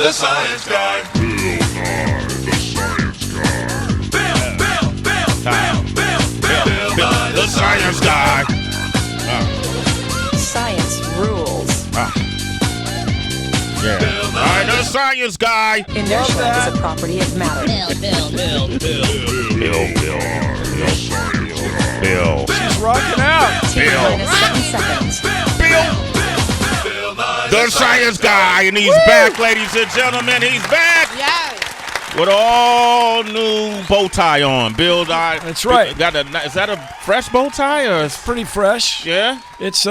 the science guy. Bill, the science guy. Science rules. Yeah. I'm the science guy. Inertia is a property of matter. Bill. She's rocking out. Minus 7 seconds. The science guy, and he's back, ladies and gentlemen. He's back. Yes. With all new bow tie on. Bill, That's right. Is that a fresh bow tie? Or It's pretty fresh. yeah? It's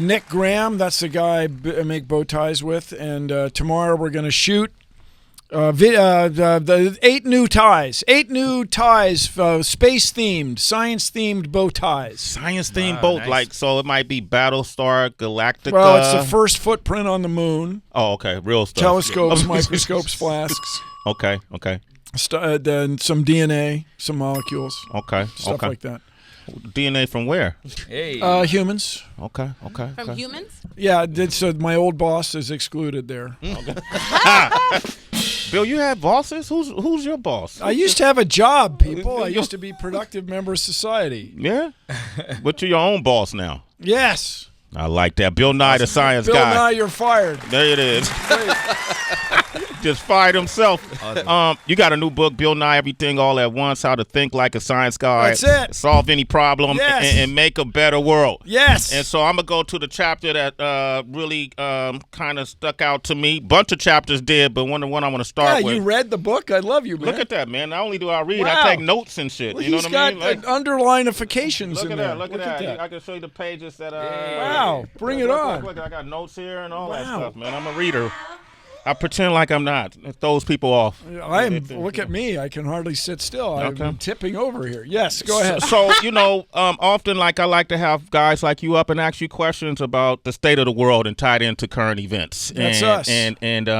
Nick Graham. That's the guy I make bow ties with. And tomorrow we're going to shoot the 8 new ties. 8 new ties, space-themed, science-themed bow ties. Science-themed boat, nice. like, so it might be Battlestar Galactica. Well, it's the first footprint on the moon. Oh, okay, real stuff. Telescopes, microscopes, flasks. Okay. Then some DNA, some molecules, Okay. stuff like that. DNA from where? Hey. Humans. Okay. From humans? Yeah, so my old boss is excluded there. Bill, you have bosses? Who's your boss? I used to have a job, people. I used to be productive member of society. Yeah? But you're your own boss now. Yes. I like that. Bill Nye, the science Bill guy. Nye, you're fired. There it is. Just fired himself. You got a new book, Bill Nye, Everything All at Once, How to Think Like a Science Guy. That's it. Solve any problem Yes. and make a better world. Yes. And so I'm going to go to the chapter that really kind of stuck out to me. Bunch of chapters did, but one I want to start with. You read the book? I love you, man. Look at that, man. Not only do I read, Wow. I take notes and shit. Well, You know he's what I mean? got underlinifications Look in at there. that. Look at that. I can show you the pages that. Wow. Bring it on. Look, I got notes here and all that Wow. stuff, man. I'm a reader. I pretend like I'm not. It throws people off. Look at me. I can hardly sit still. Okay. I'm tipping over here. Yes, go ahead. So, often I like to have guys like you up and ask you questions about the state of the world and tied into current events. That's us. And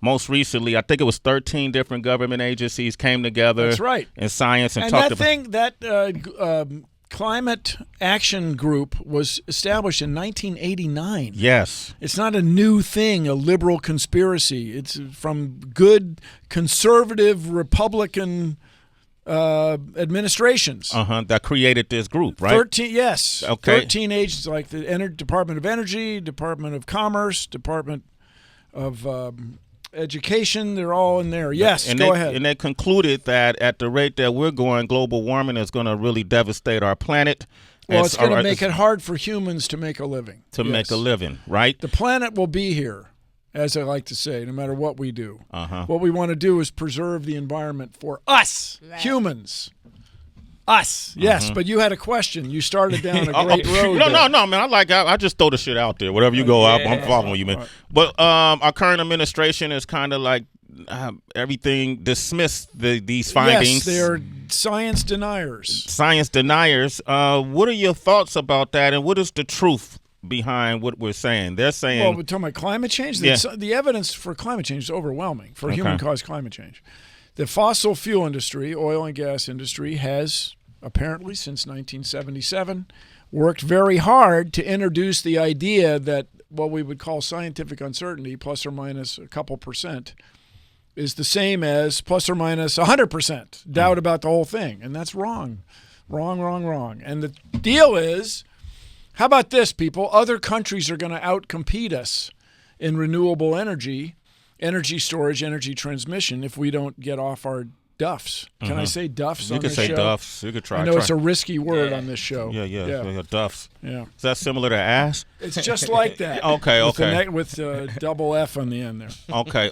most recently, I think it was 13 different government agencies came together. That's right. In science and And talked that Climate Action Group was established in 1989. Yes. It's not a new thing, a liberal conspiracy. It's from good conservative Republican administrations. That created this group, right? 13, yes. Okay. 13 agencies like the Department of Energy, Department of Commerce, Department of Education, they're all in there. Yes, go ahead. And they concluded that at the rate that we're going, global warming is going to really devastate our planet. Well, it's going to make it hard for humans to make a living. Make a living, right? The planet will be here, as I like to say, no matter what we do. What we want to do is preserve the environment for us, humans. Us, yes, but you had a question. You started down a great road. No, man. I just throw the shit out there. Whatever you go out, I'm following you, man. Right. But our current administration is kind of like everything dismissed these findings. Yes, they're science deniers. Science deniers. What are your thoughts about that, and what is the truth behind what we're saying? They're saying. Well, we're talking about climate change. The evidence for climate change is overwhelming for human-caused climate change. The fossil fuel industry, oil and gas industry, has apparently since 1977 worked very hard to introduce the idea that what we would call scientific uncertainty, plus or minus a couple percent, is the same as plus or minus 100% doubt about the whole thing. And that's wrong. Wrong. And the deal is, how about this, people? Other countries are going to outcompete us in renewable energy storage, energy transmission if we don't get off our duffs. Can I say duffs on this show? You can say duffs. You could try. I know it's a risky word on this show. Yeah, duffs. Yeah. Is that similar to ass? It's just like that. Okay. With double F on the end there. Okay.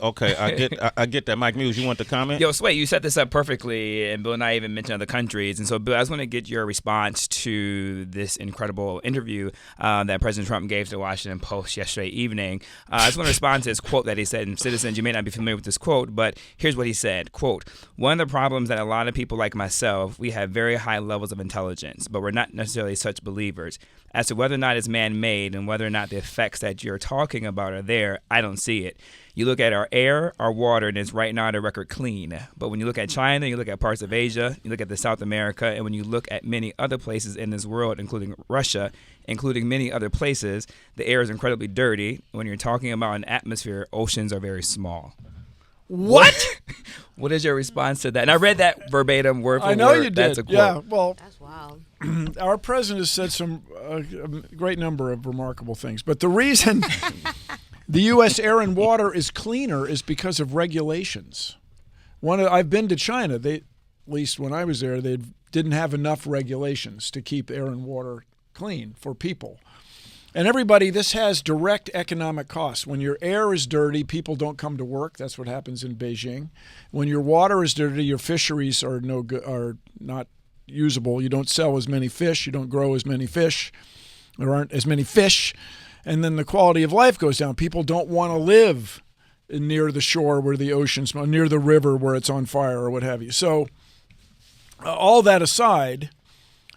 I get that. Mike Muse, you want to comment? Yo, Sway, you set this up perfectly, and Bill and I even mentioned other countries. And so, Bill, I just want to get your response to this incredible interview that President Trump gave to the Washington Post yesterday evening. I just want to respond to his quote that he said. And citizens, you may not be familiar with this quote, but here's what he said. Quote, "One of the problems that a lot of people like myself, we have very high levels of intelligence, but we're not necessarily such believers. As to whether or not it's man-made and whether or not the effects that you're talking about are there, I don't see it. You look at our air, our water, and it's right now at a record clean. But when you look at China, you look at parts of Asia, you look at the South America, and when you look at many other places in this world, including Russia, including many other places, the air is incredibly dirty. When you're talking about an atmosphere, oceans are very small. What? What is your response to that? And I read that verbatim, word for word. I know you did. That's a quote. Yeah, well, That's wild. our president has said some a great number of remarkable things. But the reason the U.S. air and water is cleaner is because of regulations. I've been to China. At least when I was there, they didn't have enough regulations to keep air and water clean for people. And everybody, this has direct economic costs. When your air is dirty, people don't come to work. That's what happens in Beijing. When your water is dirty, your fisheries are not usable. You don't sell as many fish. You don't grow as many fish. There aren't as many fish. And then the quality of life goes down. People don't want to live near the shore where the ocean's, near the river where it's on fire or what have you. So all that aside,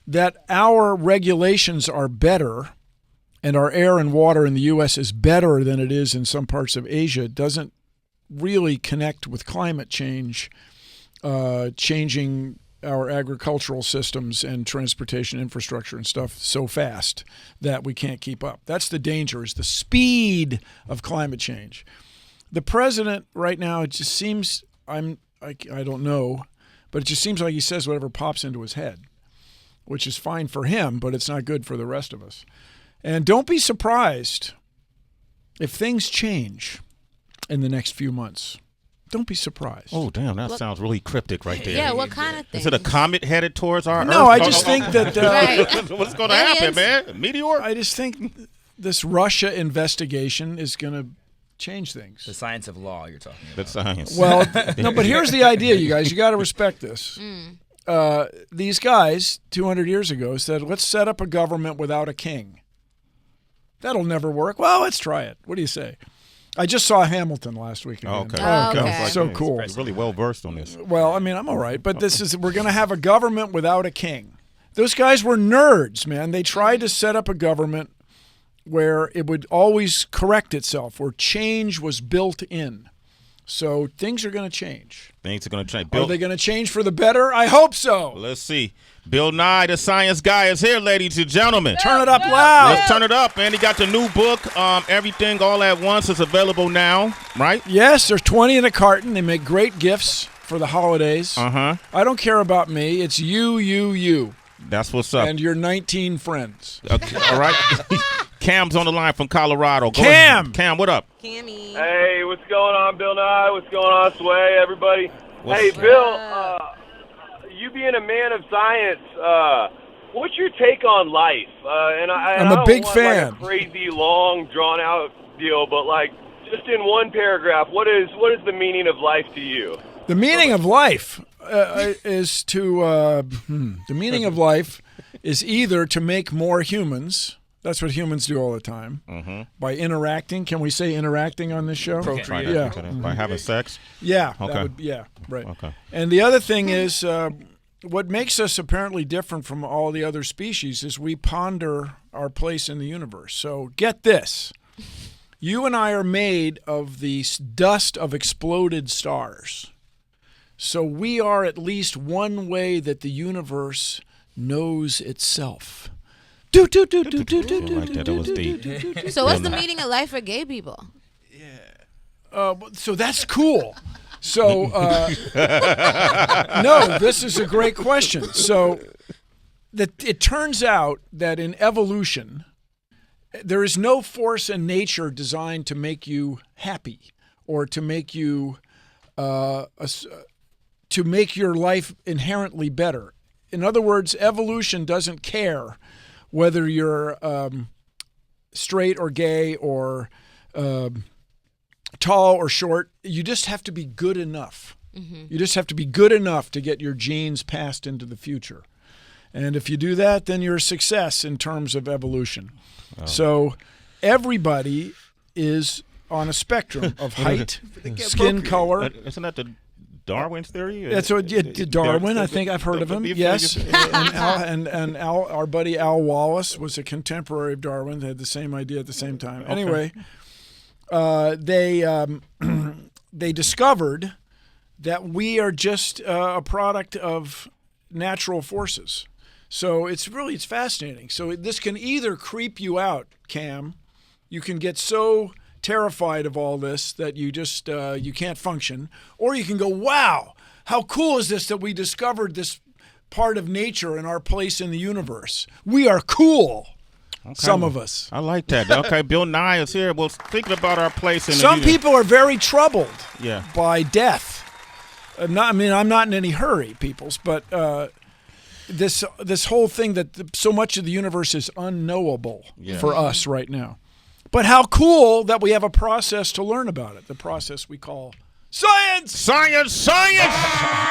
that our regulations are better and our air and water in the U.S. is better than it is in some parts of Asia doesn't really connect with climate change, changing our agricultural systems and transportation infrastructure and stuff so fast that we can't keep up. That's the danger, is the speed of climate change. The president right now, it just seems, I don't know, but it just seems like he says whatever pops into his head, which is fine for him, but it's not good for the rest of us. And don't be surprised if things change in the next few months. Don't be surprised. Oh, damn, that sounds really cryptic right there. Yeah, what kind of thing? Is it a comet headed towards our Earth? No, I just think that Right. What's going to happen, man? A meteor? I just think this Russia investigation is going to change things. The science of law you're talking about. That's science. Well, no, but here's the idea, you guys. You got to respect this. These guys, 200 years ago, said, let's set up a government without a king. That'll never work. Well, let's try it. What do you say? I just saw Hamilton last week again. Okay. Okay. So cool. You're really well versed on this. Well, I mean, I'm all right, but we're going to have a government without a king. Those guys were nerds, man. They tried to set up a government where it would always correct itself, where change was built in. So things are going to change. Things are going to change. Are they going to change for the better? I hope so. Let's see. Bill Nye, the science guy, is here, ladies and gentlemen. Turn it up loud. Let's turn it up, man. He got the new book, Everything All at Once, is available now, right? Yes, there's 20 in a carton. They make great gifts for the holidays. Uh-huh. I don't care about me. It's you. That's what's up. And your 19 friends. Okay, all right. Cam's on the line from Colorado. Go Cam! ahead. Cam, what up? Cammy. Hey, what's going on, Bill Nye? What's going on, Sway, everybody? Hey, up? Bill, you being a man of science, what's your take on life? I'm I a big don't want, fan. Like, a crazy, long, drawn-out deal, but, like, just in one paragraph, what is the meaning of life to you? The meaning of life is the meaning of life is either to make more humans. That's what humans do all the time. By interacting. Can we say interacting on this show? Procreate. Yeah. By having sex? Yeah. Okay. Right. Okay. And the other thing is what makes us apparently different from all the other species is we ponder our place in the universe. So get this. You and I are made of the dust of exploded stars. So we are at least one way that the universe knows itself. Like that was deep. So what's the meaning of life for gay people? So that's cool. So, no, this is a great question. So it turns out that in evolution, there is no force in nature designed to make you happy or to make you to make your life inherently better. In other words, evolution doesn't care whether you're straight or gay or tall or short. You just have to be good enough. You just have to be good enough to get your genes passed into the future. And if you do that, then you're a success in terms of evolution. So everybody is on a spectrum of height, skin color. Isn't that the Darwin's theory? That's what Darwin. I think I've heard of him. Yes, and our buddy Al Wallace was a contemporary of Darwin. They had the same idea at the same time. Okay. Anyway, they discovered that we are just a product of natural forces. So it's fascinating. So this can either creep you out, Cam. You can get so terrified of all this that you just you can't function, or you can go, wow, how cool is this that we discovered this part of nature and our place in the universe. We are cool. Okay. Some of us. I like that. Okay, Bill Nye is here. Well, thinking about our place in the universe. Some people are very troubled yeah. by death. I'm not in any hurry, peoples, but this whole thing that so much of the universe is unknowable for us right now. But how cool that we have a process to learn about it, the process we call science! Science!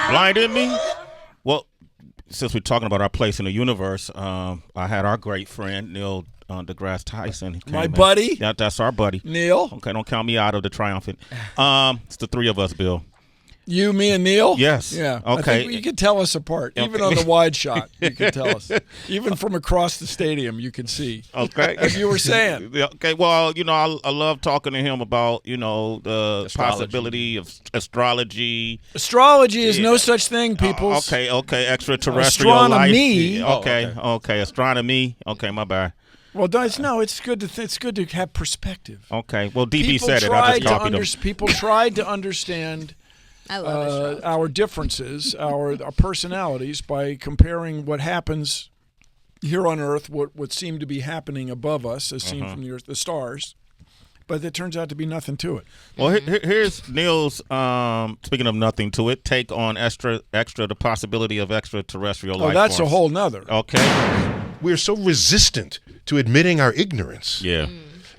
Blinded me? Well, since we're talking about our place in the universe, I had our great friend, Neil DeGrasse Tyson. My buddy? Yeah, that's our buddy. Neil? Okay, don't count me out of the triumphant. It's the three of us, Bill. You, me, and Neil? Yes. Yeah. Okay. I think you can tell us apart. Even on the wide shot, you can tell us. Even from across the stadium, you can see. Okay. As you were saying. Okay. Well, I love talking to him about, the possibility of astrology. Astrology is no such thing, people. Okay. Extraterrestrial astronomy. life. Okay. Astronomy. Okay, my bad. Well, it's good to have perspective. Okay. Well, DB said it. I just copied him. People tried to understand our differences, our personalities, by comparing what happens here on Earth, what would seem to be happening above us, as seen from the Earth, the stars. But it turns out to be nothing to it. Well, here's Neil's, speaking of nothing to it, take on the possibility of extraterrestrial life. Oh, that's a whole nother. Okay. We're so resistant to admitting our ignorance. Yeah.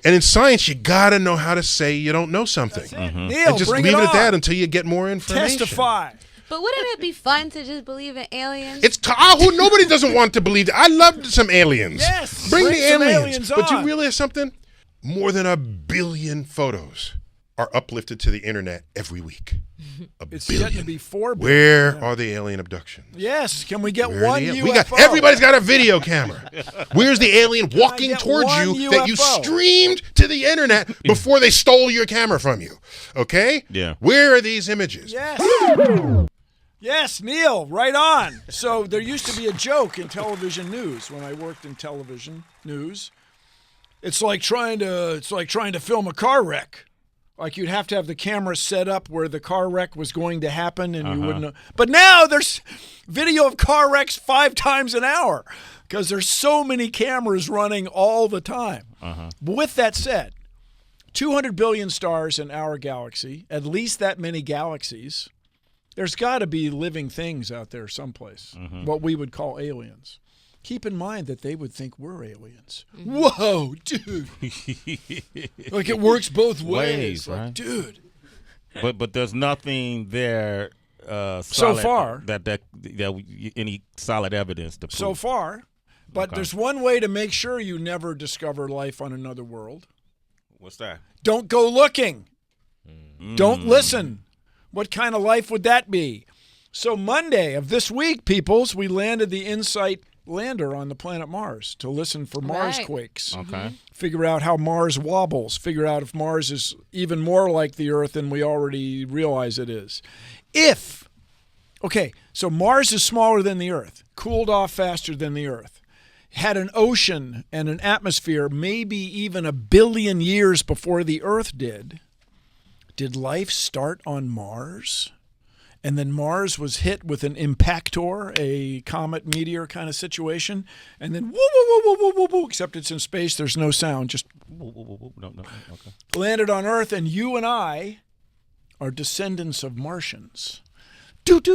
And in science, you got to know how to say you don't know something. Neil, and just bring leave it on. at that until you get more information. Testify. But wouldn't it be fun to just believe in aliens? Nobody doesn't want to believe that. I love some aliens. Yes. Bring the some aliens. But on. you realize something? More than 1 billion photos are uplifted to the internet every week. It's getting to be 4 billion. Where are the alien abductions? Yes. Can we get one UFO? Everybody's got a video camera. Where's the alien walking towards you that you streamed to the internet before they stole your camera from you? Okay? Yeah. Where are these images? Yes. Yes, Neil, right on. So there used to be a joke in television news when I worked in television news. It's like trying to film a car wreck. Like you'd have to have the camera set up where the car wreck was going to happen, and you wouldn't know. But now there's video of car wrecks 5 times an hour because there's so many cameras running all the time. But with that said, 200 billion stars in our galaxy, at least that many galaxies. There's got to be living things out there someplace, what we would call aliens. Keep in mind that they would think we're aliens. Whoa, dude. Like it works both ways. Like, right? Dude. But there's nothing there solid so far that any solid evidence to prove. So far. But there's one way to make sure you never discover life on another world. What's that? Don't go looking. Don't listen. What kind of life would that be? So Monday of this week, peoples, we landed the InSight lander on the planet Mars to listen for Mars quakes. Okay. Figure out how Mars wobbles. Figure out if Mars is even more like the Earth than we already realize it is. So Mars is smaller than the Earth, cooled off faster than the Earth, had an ocean and an atmosphere maybe even 1 billion years before the Earth did. Did life start on Mars? And then Mars was hit with an impactor, a comet meteor kind of situation, and then woo, woo, woo, woo, woo, woo, except it's in space, there's no sound, just woo, woo, woo, woo. No, okay. Landed on Earth, and you and I are descendants of Martians. Okay,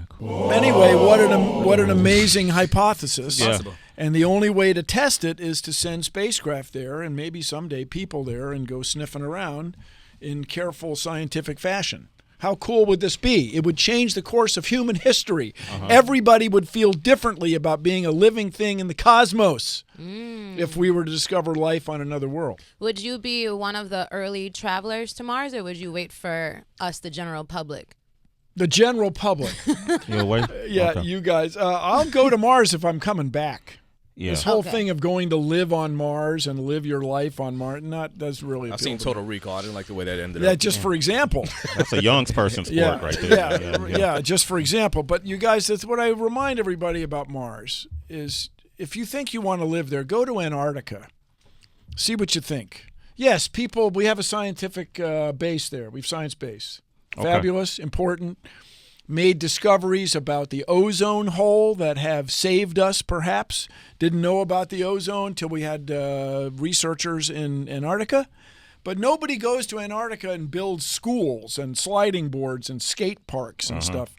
cool. Anyway, what an amazing hypothesis. Yeah. And the only way to test it is to send spacecraft there and maybe someday people there and go sniffing around in careful scientific fashion. How cool would this be? It would change the course of human history. Everybody would feel differently about being a living thing in the cosmos if we were to discover life on another world. Would you be one of the early travelers to Mars, or would you wait for us, the general public? The general public. You'll wait? Yeah, Okay. you guys. I'll go to Mars if I'm coming back. Yeah. This whole Okay. thing of going to live on Mars and live your life on Mars, that's really I've seen Total Recall. I didn't like the way that ended Yeah, up. just for example. That's a young person's sport right there. Yeah, just for example. But you guys, that's what I remind everybody about Mars is if you think you want to live there, go to Antarctica. See what you think. Yes, people, we have a scientific base there. We have science base. Fabulous, important. Made discoveries about the ozone hole that have saved us, perhaps. Didn't know about the ozone till we had researchers in Antarctica. But nobody goes to Antarctica and builds schools and sliding boards and skate parks and stuff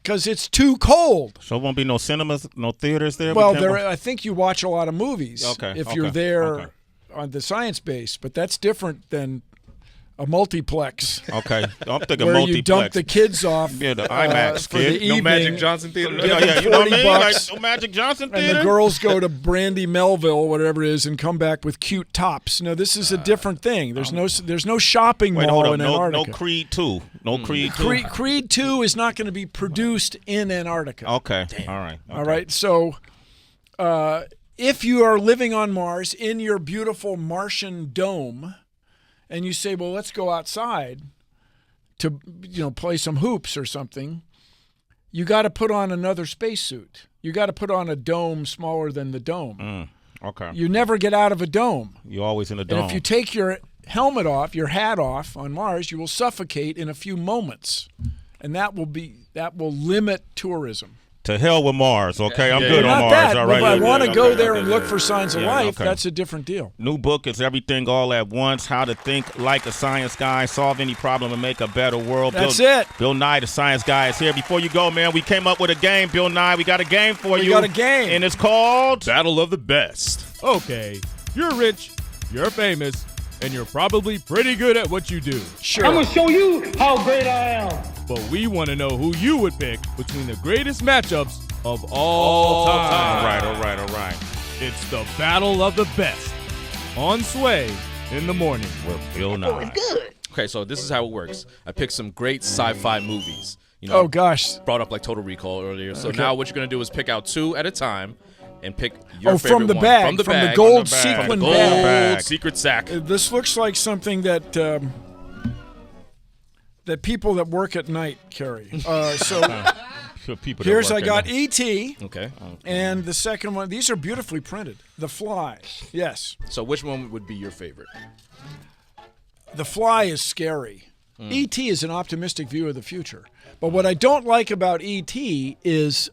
because it's too cold. So won't be no cinemas, no theaters there? Well, I think you watch a lot of movies if you're there Okay. on the science base, but that's different than a multiplex. Okay. I'm thinking where multiplex. you dump the kids off Yeah, the IMAX, for kid. the No evening. Magic Johnson Theater. Yeah, you know what I mean? Like, $40. no Magic Johnson And theater? the girls go to Brandy Melville, whatever it is, and come back with cute tops. No, this is a different thing. There's no shopping Wait, mall hold up. in No Antarctica. Creed 2. No Creed 2. Creed 2 is not going to be produced in Antarctica. Okay. All right. Okay. All right. So if you are living on Mars in your beautiful Martian dome and you say, well, let's go outside to play some hoops or something, you got to put on another spacesuit. You got to put on a dome smaller than the dome. Okay. You never get out of a dome. You're always in a dome. And if you take your helmet off, your hat off on Mars, you will suffocate in a few moments. And that will limit tourism. To hell with Mars, okay? I'm good on Not Mars, that, all but right? if I want to Okay, go okay, there okay, and look okay. for signs of Yeah, life, okay. that's a different deal. New book is Everything All at Once, How to Think Like a Science Guy, Solve Any Problem and Make a Better World. That's it. Bill Nye, the science guy, is here. Before you go, man, we came up with a game, Bill Nye. We got a game for you. We got a game. And it's called Battle of the Best. Okay, you're rich, you're famous, and you're probably pretty good at what you do. Sure. I'm gonna show you how great I am. But we want to know who you would pick between the greatest matchups of all time. All right. It's the Battle of the Best on Sway in the morning. With Bill Nye. Okay, so this is how it works. I picked some great sci-fi movies. Oh, gosh. Brought up like Total Recall earlier. So Okay. now what you're gonna do is pick out two at a time and pick your favorite from the one. bag, From the from the bag. gold From sequin the gold bag. secret sack. This looks like something that people that work at night carry. For people that Here's work I in got there. E.T. Okay. and the second one. These are beautifully printed. The Fly. Yes. So which one would be your favorite? The Fly is scary. E.T. is an optimistic view of the future. But what I don't like about E.T. is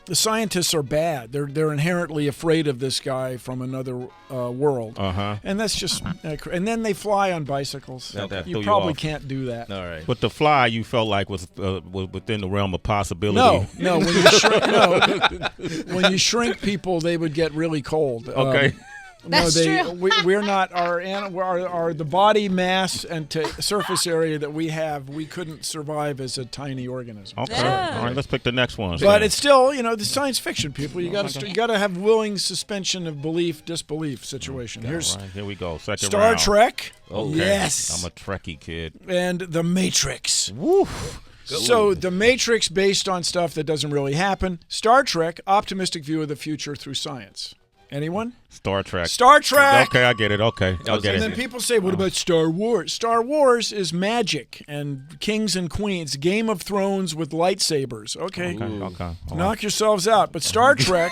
the scientists are bad. They're inherently afraid of this guy from another world. And that's just and then they fly on bicycles. That threw You you probably off. can't do that. All right. But the Fly, you felt like was within the realm of possibility. No. When you shrink people, they would get really cold. Okay. That's true. We're not our the body mass and surface area that we have. We couldn't survive as a tiny organism. Okay. Yeah. All right, let's pick the next one. But it's still, the science fiction people. You got to have willing suspension of belief, disbelief situation. Here's All right, here we go. Second Star round. Trek. Okay. Yes. I'm a Trekkie kid. And The Matrix. So The Matrix based on stuff that doesn't really happen. Star Trek, optimistic view of the future through science. Anyone? Star Trek. Star Trek. Okay, I get it. Okay, I get And then it. people say, what about Star Wars? Star Wars is magic and kings and queens, Game of Thrones with lightsabers. Okay. Okay. All Knock yourselves out. But Star Trek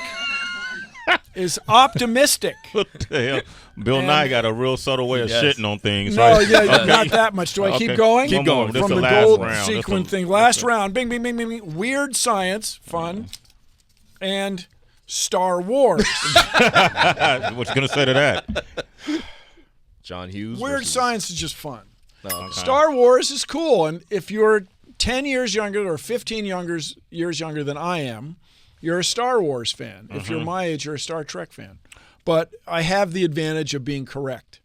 is optimistic. What the hell? Bill Nye got a real subtle way of shitting on things. No, right? yeah, Okay. not that much. Do I Okay. keep going? Keep going. This From the the last gold round. sequin This thing. Last round. Bing, bing, bing, bing, bing. Weird science, fun, and Star Wars. What you gonna say to that? John Hughes. Weird versus- science is just fun. Oh, okay. Star Wars is cool, and if you're 10 years younger or 15 years younger than I am, you're a Star Wars fan. If you're my age, you're a Star Trek fan. But I have the advantage of being correct.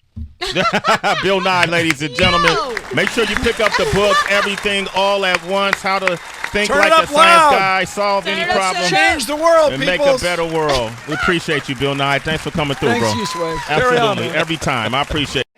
Bill Nye, ladies and gentlemen. Make sure you pick up the book, Everything All at Once, How to Think Turn Like it a up Science loud. Guy, Solve Any Problem, Change the world, and people. make a better world. We appreciate you, Bill Nye. Thanks for coming through, Thanks bro. you, Sway. Absolutely. Every time. I appreciate it.